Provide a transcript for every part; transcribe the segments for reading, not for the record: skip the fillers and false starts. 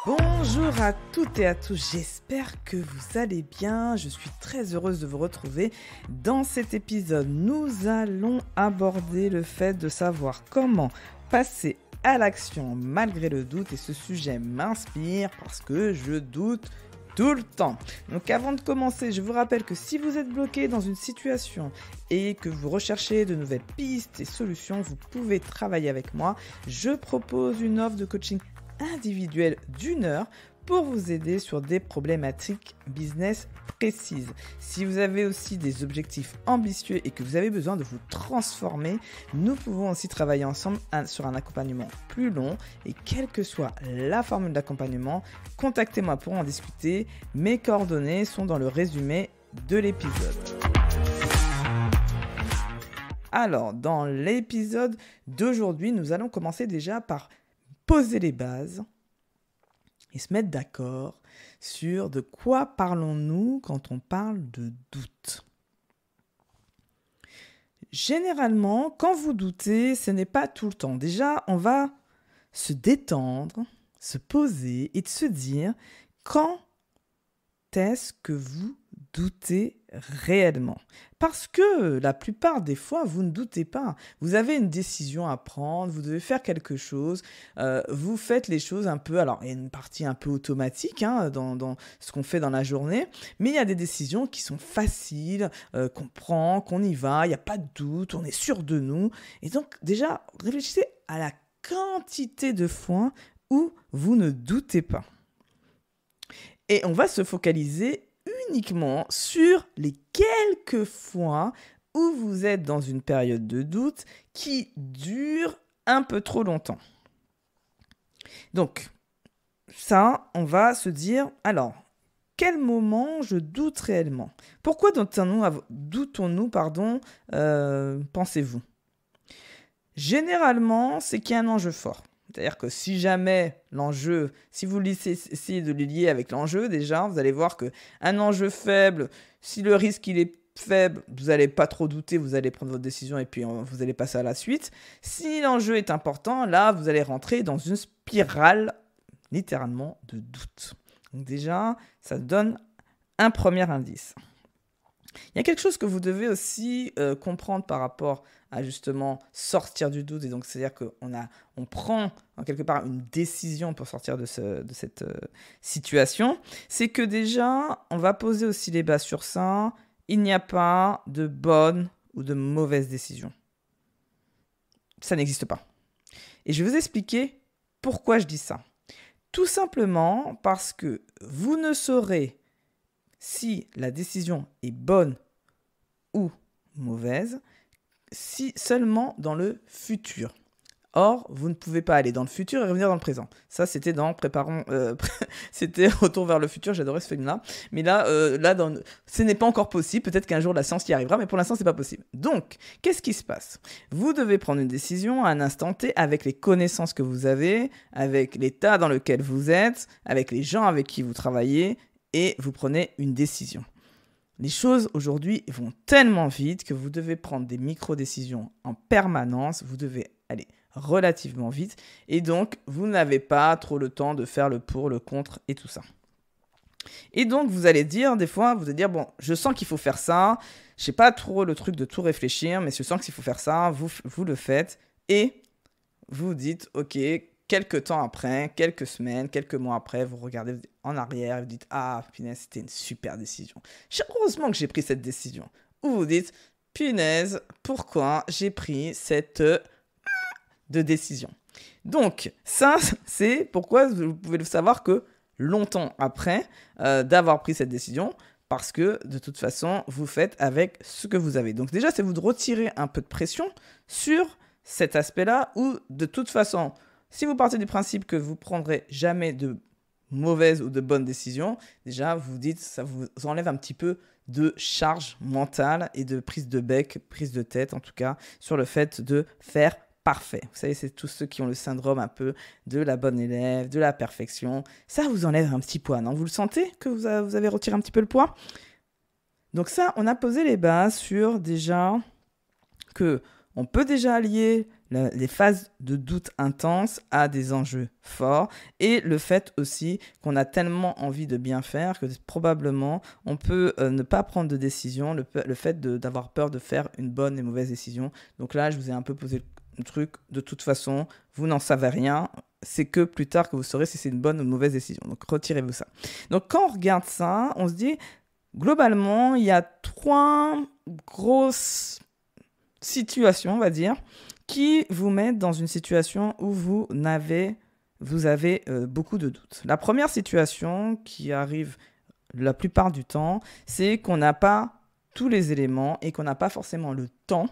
Bonjour à toutes et à tous, j'espère que vous allez bien. Je suis très heureuse de vous retrouver. Dans cet épisode, nous allons aborder le fait de savoir comment passer à l'action malgré le doute. Et ce sujet m'inspire parce que je doute tout le temps. Donc avant de commencer, je vous rappelle que si vous êtes bloqué dans une situation et que vous recherchez de nouvelles pistes et solutions, vous pouvez travailler avec moi. Je propose une offre de coaching individuel d'1 heure pour vous aider sur des problématiques business précises. Si vous avez aussi des objectifs ambitieux et que vous avez besoin de vous transformer, nous pouvons aussi travailler ensemble sur un accompagnement plus long. Et quelle que soit la formule d'accompagnement, contactez-moi pour en discuter. Mes coordonnées sont dans le résumé de l'épisode. Alors, dans l'épisode d'aujourd'hui, nous allons commencer déjà par poser les bases et se mettre d'accord sur de quoi parlons-nous quand on parle de doute. Généralement, quand vous doutez, ce n'est pas tout le temps. Déjà, on va se détendre, se poser et de se dire quand est-ce que vous doutez réellement. Parce que la plupart des fois, vous ne doutez pas. Vous avez une décision à prendre, vous devez faire quelque chose, vous faites les choses un peu... Alors, il y a une partie un peu automatique dans ce qu'on fait dans la journée, mais il y a des décisions qui sont faciles, qu'on prend, qu'on y va, il n'y a pas de doute, on est sûr de nous. Et donc, déjà, réfléchissez à la quantité de fois où vous ne doutez pas. Et on va se focaliser uniquement sur les quelques fois où vous êtes dans une période de doute qui dure un peu trop longtemps. Donc, ça, on va se dire, alors, quel moment je doute réellement ? Pourquoi doutons-nous, pensez-vous ? Généralement, c'est qu'il y a un enjeu fort. C'est-à-dire que si jamais l'enjeu, si vous essayez de le lier avec l'enjeu, déjà, vous allez voir qu'un enjeu faible, si le risque il est faible, vous n'allez pas trop douter, vous allez prendre votre décision et puis vous allez passer à la suite. Si l'enjeu est important, là, vous allez rentrer dans une spirale, littéralement, de doute. Donc déjà, ça donne un premier indice. Il y a quelque chose que vous devez aussi comprendre par rapport à justement sortir du doute. Et donc, c'est-à-dire qu'on prend en quelque part une décision pour sortir de cette situation. C'est que déjà, on va poser aussi les bases sur ça. Il n'y a pas de bonne ou de mauvaise décision. Ça n'existe pas. Et je vais vous expliquer pourquoi je dis ça. Tout simplement parce que vous ne saurez si la décision est bonne ou mauvaise, si seulement dans le futur. Or, vous ne pouvez pas aller dans le futur et revenir dans le présent. Ça, c'était dans c'était Retour vers le futur, j'adorais ce film-là. Mais là, ce n'est pas encore possible. Peut-être qu'un jour, la science y arrivera, mais pour l'instant, ce n'est pas possible. Donc, qu'est-ce qui se passe ? Vous devez prendre une décision à un instant T avec les connaissances que vous avez, avec l'état dans lequel vous êtes, avec les gens avec qui vous travaillez, et vous prenez une décision. Les choses aujourd'hui vont tellement vite que vous devez prendre des micro-décisions en permanence. Vous devez aller relativement vite. Et donc, vous n'avez pas trop le temps de faire le pour, le contre et tout ça. Et donc, vous allez dire, des fois, vous allez dire, bon, je sens qu'il faut faire ça. Je n'ai pas trop le truc de tout réfléchir, mais je sens qu'il faut faire ça. Vous le faites. Et vous dites, ok, quelques temps après, quelques semaines, quelques mois après, vous regardez en arrière et vous dites « Ah, punaise, c'était une super décision. Heureusement que j'ai pris cette décision. » Ou vous dites « Punaise, pourquoi j'ai pris cette décision ?» Donc, ça, c'est pourquoi vous pouvez le savoir que longtemps après d'avoir pris cette décision, parce que de toute façon, vous faites avec ce que vous avez. Donc déjà, c'est vous de retirer un peu de pression sur cet aspect-là où de toute façon, si vous partez du principe que vous ne prendrez jamais de mauvaise ou de bonne décision, déjà, vous dites, ça vous enlève un petit peu de charge mentale et de prise de bec, prise de tête en tout cas, sur le fait de faire parfait. Vous savez, c'est tous ceux qui ont le syndrome un peu de la bonne élève, de la perfection. Ça vous enlève un petit poids, non ? Vous le sentez que vous avez retiré un petit peu le poids ? Donc ça, on a posé les bases sur déjà que on peut déjà allier les phases de doute intense a des enjeux forts et le fait aussi qu'on a tellement envie de bien faire que probablement on peut ne pas prendre de décision, le fait d'avoir peur de faire une bonne et mauvaise décision. Donc là, je vous ai un peu posé le truc. De toute façon, vous n'en savez rien. C'est que plus tard que vous saurez si c'est une bonne ou une mauvaise décision. Donc retirez-vous ça. Donc quand on regarde ça, on se dit, globalement, il y a 3 grosses situations, on va dire, qui vous mettent dans une situation où vous avez beaucoup de doutes. La première situation qui arrive la plupart du temps, c'est qu'on n'a pas tous les éléments et qu'on n'a pas forcément le temps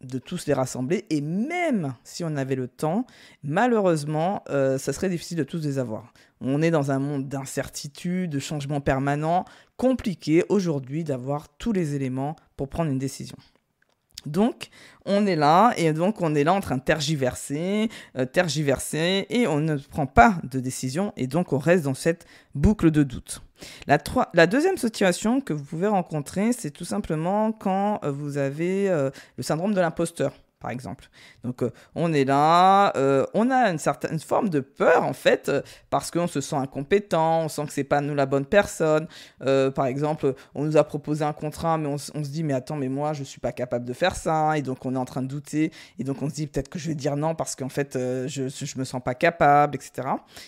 de tous les rassembler. Et même si on avait le temps, malheureusement, ça serait difficile de tous les avoir. On est dans un monde d'incertitude, de changements permanents, compliqué aujourd'hui d'avoir tous les éléments pour prendre une décision. Donc, on est là en train de tergiverser, et on ne prend pas de décision, et donc on reste dans cette boucle de doute. La deuxième situation que vous pouvez rencontrer, c'est tout simplement quand vous avez le syndrome de l'imposteur, par exemple. Donc, on est là, on a une certaine forme de peur, en fait, parce qu'on se sent incompétent, on sent que c'est pas nous la bonne personne. Par exemple, on nous a proposé un contrat, mais on se dit, mais attends, mais moi, je suis pas capable de faire ça. Et donc, on est en train de douter. Et donc, on se dit, peut-être que je vais dire non parce qu'en fait, je me sens pas capable, etc.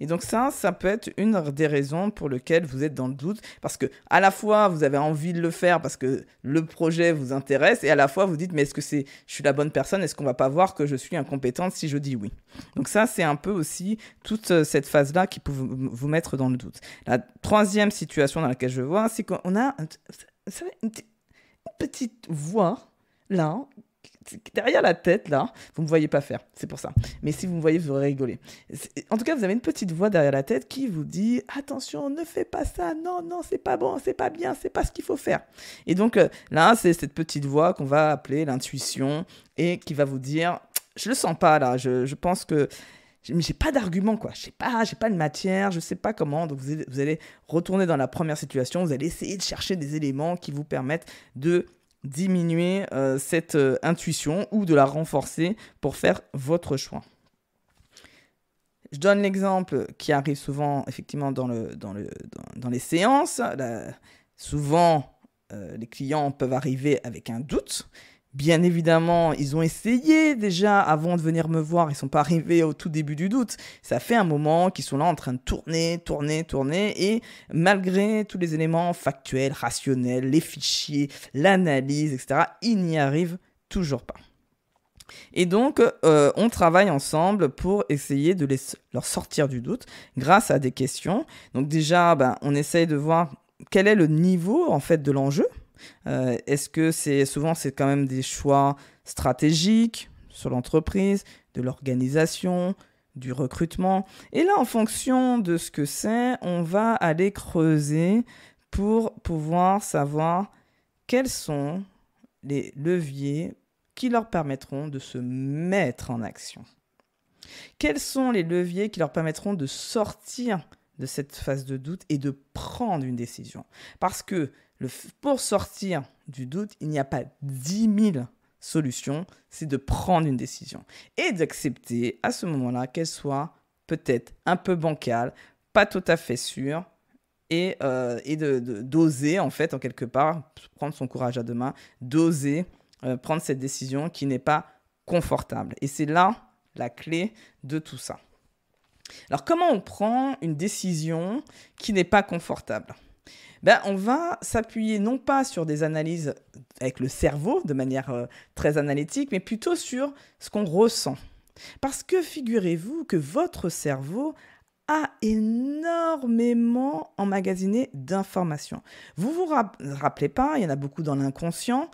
Et donc, ça peut être une des raisons pour lesquelles vous êtes dans le doute. Parce que, à la fois, vous avez envie de le faire parce que le projet vous intéresse. Et à la fois, vous dites, mais est-ce que je suis la bonne personne? Est-ce qu'on va pas voir que je suis incompétente si je dis oui? Donc ça, c'est un peu aussi toute cette phase-là qui peut vous mettre dans le doute. La troisième situation dans laquelle je vois, c'est qu'on a une petite voix là, derrière la tête là. Vous ne me voyez pas faire, c'est pour ça. Mais si vous me voyez, vous aurez rigolé. En tout cas, vous avez une petite voix derrière la tête qui vous dit « Attention, ne fais pas ça, non, c'est pas bon, c'est pas bien, c'est pas ce qu'il faut faire. » Et donc là, c'est cette petite voix qu'on va appeler l'intuition et qui va vous dire « Je le sens pas là, je pense que j'ai pas d'argument, quoi. J'ai pas de matière, je sais pas comment. » Donc vous allez retourner dans la première situation, vous allez essayer de chercher des éléments qui vous permettent de diminuer cette intuition ou de la renforcer pour faire votre choix. Je donne l'exemple qui arrive souvent effectivement dans les séances. Souvent, les clients peuvent arriver avec un doute. Bien évidemment, ils ont essayé déjà avant de venir me voir. Ils ne sont pas arrivés au tout début du doute. Ça fait un moment qu'ils sont là en train de tourner. Et malgré tous les éléments factuels, rationnels, les fichiers, l'analyse, etc., ils n'y arrivent toujours pas. Et donc, on travaille ensemble pour essayer de leur sortir du doute grâce à des questions. Donc déjà, on essaye de voir quel est le niveau en fait de l'enjeu. Est-ce que souvent c'est quand même des choix stratégiques sur l'entreprise, de l'organisation, du recrutement. Et là, en fonction de ce que c'est, on va aller creuser pour pouvoir savoir quels sont les leviers qui leur permettront de se mettre en action. Quels sont les leviers qui leur permettront de sortir de cette phase de doute et de prendre une décision? Parce que pour sortir du doute, il n'y a pas 10 000 solutions, c'est de prendre une décision et d'accepter à ce moment-là qu'elle soit peut-être un peu bancale, pas tout à fait sûre, et d'oser en fait, en quelque part, prendre son courage à deux mains, d'oser prendre cette décision qui n'est pas confortable. Et c'est là la clé de tout ça. Alors, comment on prend une décision qui n'est pas confortable ? On va s'appuyer non pas sur des analyses avec le cerveau de manière très analytique, mais plutôt sur ce qu'on ressent. Parce que figurez-vous que votre cerveau a énormément emmagasiné d'informations. Vous vous rappelez pas, il y en a beaucoup dans l'inconscient,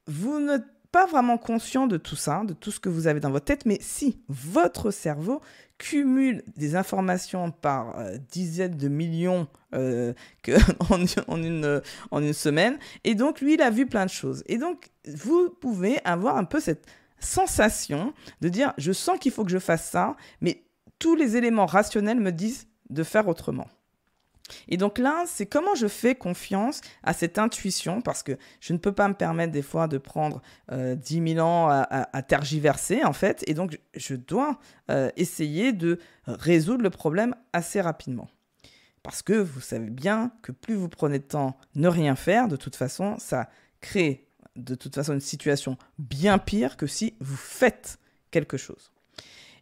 vous n'êtes pas vraiment conscient de tout ça, de tout ce que vous avez dans votre tête, mais si votre cerveau cumule des informations par dizaines de millions en une semaine, et donc lui, il a vu plein de choses. Et donc, vous pouvez avoir un peu cette sensation de dire, je sens qu'il faut que je fasse ça, mais tous les éléments rationnels me disent de faire autrement. Et donc là, c'est comment je fais confiance à cette intuition, parce que je ne peux pas me permettre des fois de prendre 10 000 ans à tergiverser, en fait, et donc je dois essayer de résoudre le problème assez rapidement. Parce que vous savez bien que plus vous prenez de temps ne rien faire, de toute façon, ça crée de toute façon une situation bien pire que si vous faites quelque chose.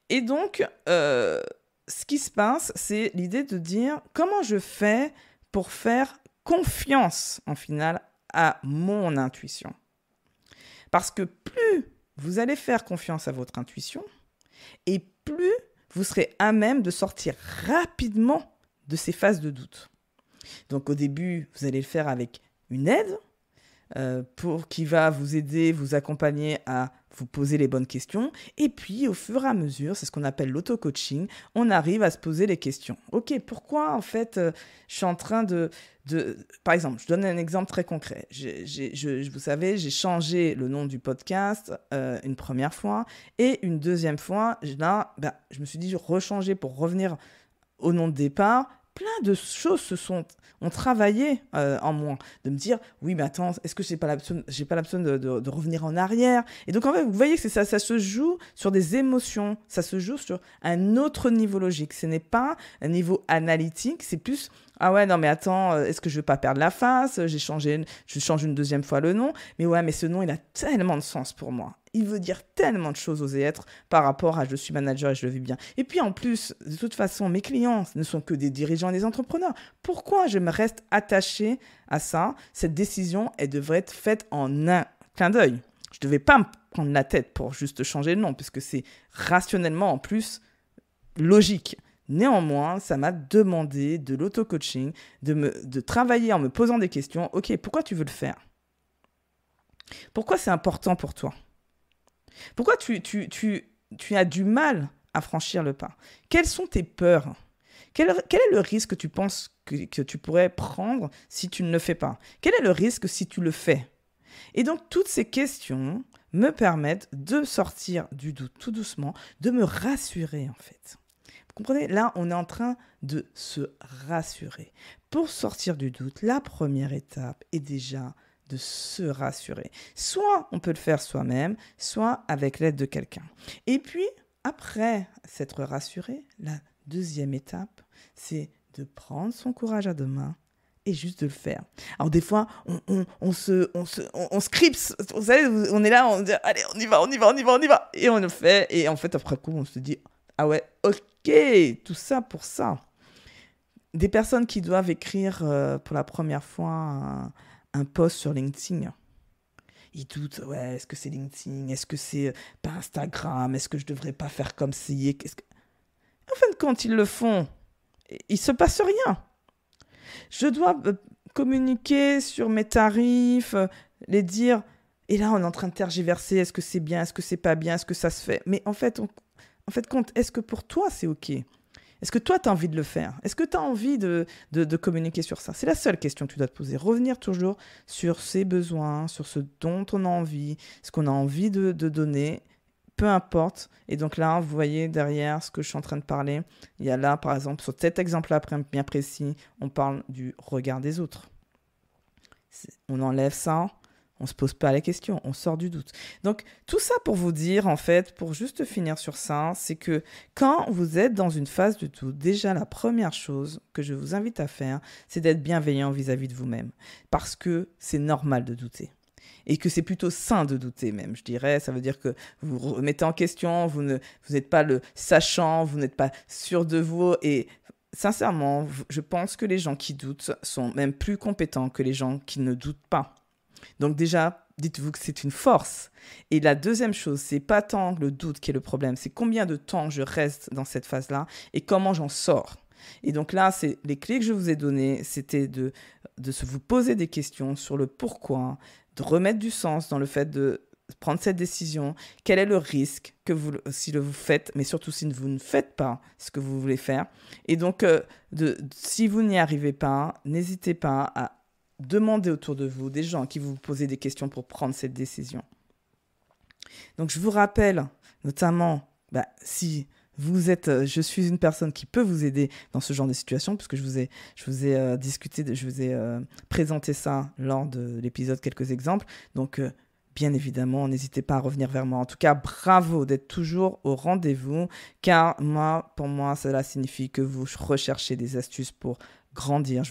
Et donc, ce qui se passe, c'est l'idée de dire comment je fais pour faire confiance, en final, à mon intuition. Parce que plus vous allez faire confiance à votre intuition, et plus vous serez à même de sortir rapidement de ces phases de doute. Donc au début, vous allez le faire avec une aide qui va vous aider, vous accompagner à vous poser les bonnes questions. Et puis, au fur et à mesure, c'est ce qu'on appelle l'auto-coaching, on arrive à se poser les questions. Ok, pourquoi en fait, je suis en train de... Par exemple, je donne un exemple très concret. Vous savez, j'ai changé le nom du podcast une première fois. Et une deuxième fois, là, je me suis dit, je rechanger pour revenir au nom de départ. Plein de choses ont travaillé en moi. De me dire, oui, mais attends, est-ce que j'ai pas l'option de revenir en arrière? Et donc, en fait, vous voyez que ça se joue sur des émotions. Ça se joue sur un autre niveau logique. Ce n'est pas un niveau analytique, c'est plus, ah ouais, non, mais attends, est-ce que je veux pas perdre la face? Je change une deuxième fois le nom. Mais ouais, mais ce nom, il a tellement de sens pour moi. Il veut dire tellement de choses, oser être, par rapport à je suis manager et je le vis bien. Et puis en plus, de toute façon, mes clients ne sont que des dirigeants et des entrepreneurs. Pourquoi je me reste attaché à ça? Cette décision, elle devrait être faite en un clin d'œil. Je ne devais pas me prendre la tête pour juste changer le nom, puisque c'est rationnellement en plus logique. Néanmoins, ça m'a demandé de l'auto-coaching, de travailler en me posant des questions. Ok, pourquoi tu veux le faire? Pourquoi c'est important pour toi? Pourquoi tu as du mal à franchir le pas? Quelles sont tes peurs? Quel est le risque que tu penses que tu pourrais prendre si tu ne le fais pas? Quel est le risque si tu le fais? Et donc, toutes ces questions me permettent de sortir du doute tout doucement, de me rassurer en fait. Vous comprenez? Là, on est en train de se rassurer. Pour sortir du doute, la première étape est déjà de se rassurer. Soit on peut le faire soi-même, soit avec l'aide de quelqu'un. Et puis, après s'être rassuré, la deuxième étape, c'est de prendre son courage à deux mains et juste de le faire. Alors des fois, on se cripse, vous savez, on est là, on dit, allez, on y va, et on le fait, et en fait, après coup, on se dit, ah ouais, ok, tout ça pour ça. Des personnes qui doivent écrire pour la première fois un post sur LinkedIn. Ils doutent, ouais, est-ce que c'est LinkedIn? Est-ce que c'est pas Instagram? Est-ce que je devrais pas faire comme si... En fin de compte, ils le font. Il se passe rien. Je dois communiquer sur mes tarifs, les dire... Et là, on est en train de tergiverser. Est-ce que c'est bien? Est-ce que c'est pas bien? Est-ce que ça se fait? Mais en fait, est-ce que pour toi, c'est OK? Est-ce que toi, tu as envie de le faire? Est-ce que tu as envie de communiquer sur ça? C'est la seule question que tu dois te poser. Revenir toujours sur ses besoins, sur ce dont on a envie, ce qu'on a envie de donner, peu importe. Et donc là, vous voyez derrière ce que je suis en train de parler, il y a là, par exemple, sur cet exemple-là bien précis, on parle du regard des autres. On enlève ça. On ne se pose pas la question, on sort du doute. Donc, tout ça pour vous dire, en fait, pour juste finir sur ça, c'est que quand vous êtes dans une phase de doute, déjà, la première chose que je vous invite à faire, c'est d'être bienveillant vis-à-vis de vous-même. Parce que c'est normal de douter. Et que c'est plutôt sain de douter même, je dirais. Ça veut dire que vous vous remettez en question, vous n'êtes pas le sachant, vous n'êtes pas sûr de vous. Et sincèrement, je pense que les gens qui doutent sont même plus compétents que les gens qui ne doutent pas. Donc déjà, dites-vous que c'est une force. Et la deuxième chose, c'est pas tant le doute qui est le problème, c'est combien de temps je reste dans cette phase-là et comment j'en sors. Et donc là, c'est les clés que je vous ai données, c'était de vous poser des questions sur le pourquoi, de remettre du sens dans le fait de prendre cette décision, quel est le risque si vous faites, mais surtout si vous ne faites pas ce que vous voulez faire. Et donc, si vous n'y arrivez pas, n'hésitez pas à demandez autour de vous des gens qui vous posent des questions pour prendre cette décision. Donc, je vous rappelle, notamment, si je suis une personne qui peut vous aider dans ce genre de situation, puisque je vous ai présenté ça lors de l'épisode, quelques exemples. Donc, bien évidemment, n'hésitez pas à revenir vers moi. En tout cas, bravo d'être toujours au rendez-vous, car pour moi, cela signifie que vous recherchez des astuces pour grandir. Je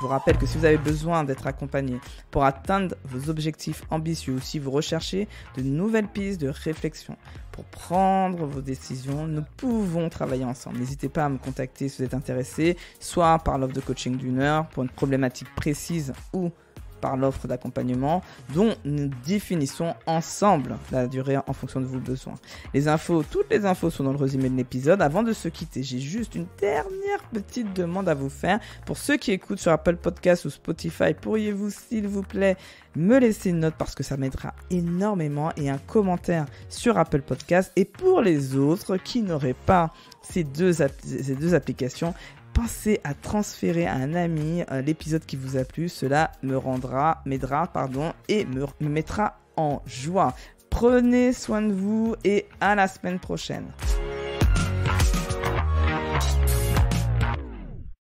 vous rappelle que si vous avez besoin d'être accompagné pour atteindre vos objectifs ambitieux, ou si vous recherchez de nouvelles pistes de réflexion pour prendre vos décisions, nous pouvons travailler ensemble. N'hésitez pas à me contacter si vous êtes intéressé, soit par l'offre de coaching d'1 heure pour une problématique précise, ou par l'offre d'accompagnement dont nous définissons ensemble la durée en fonction de vos besoins. Toutes les infos sont dans le résumé de l'épisode. Avant de se quitter, j'ai juste une dernière petite demande à vous faire. Pour ceux qui écoutent sur Apple Podcasts ou Spotify, pourriez-vous, s'il vous plaît, me laisser une note parce que ça m'aidera énormément, et un commentaire sur Apple Podcasts. Et pour les autres qui n'auraient pas ces deux applications, pensez à transférer à un ami l'épisode qui vous a plu. Cela m'aidera et me mettra en joie. Prenez soin de vous et à la semaine prochaine.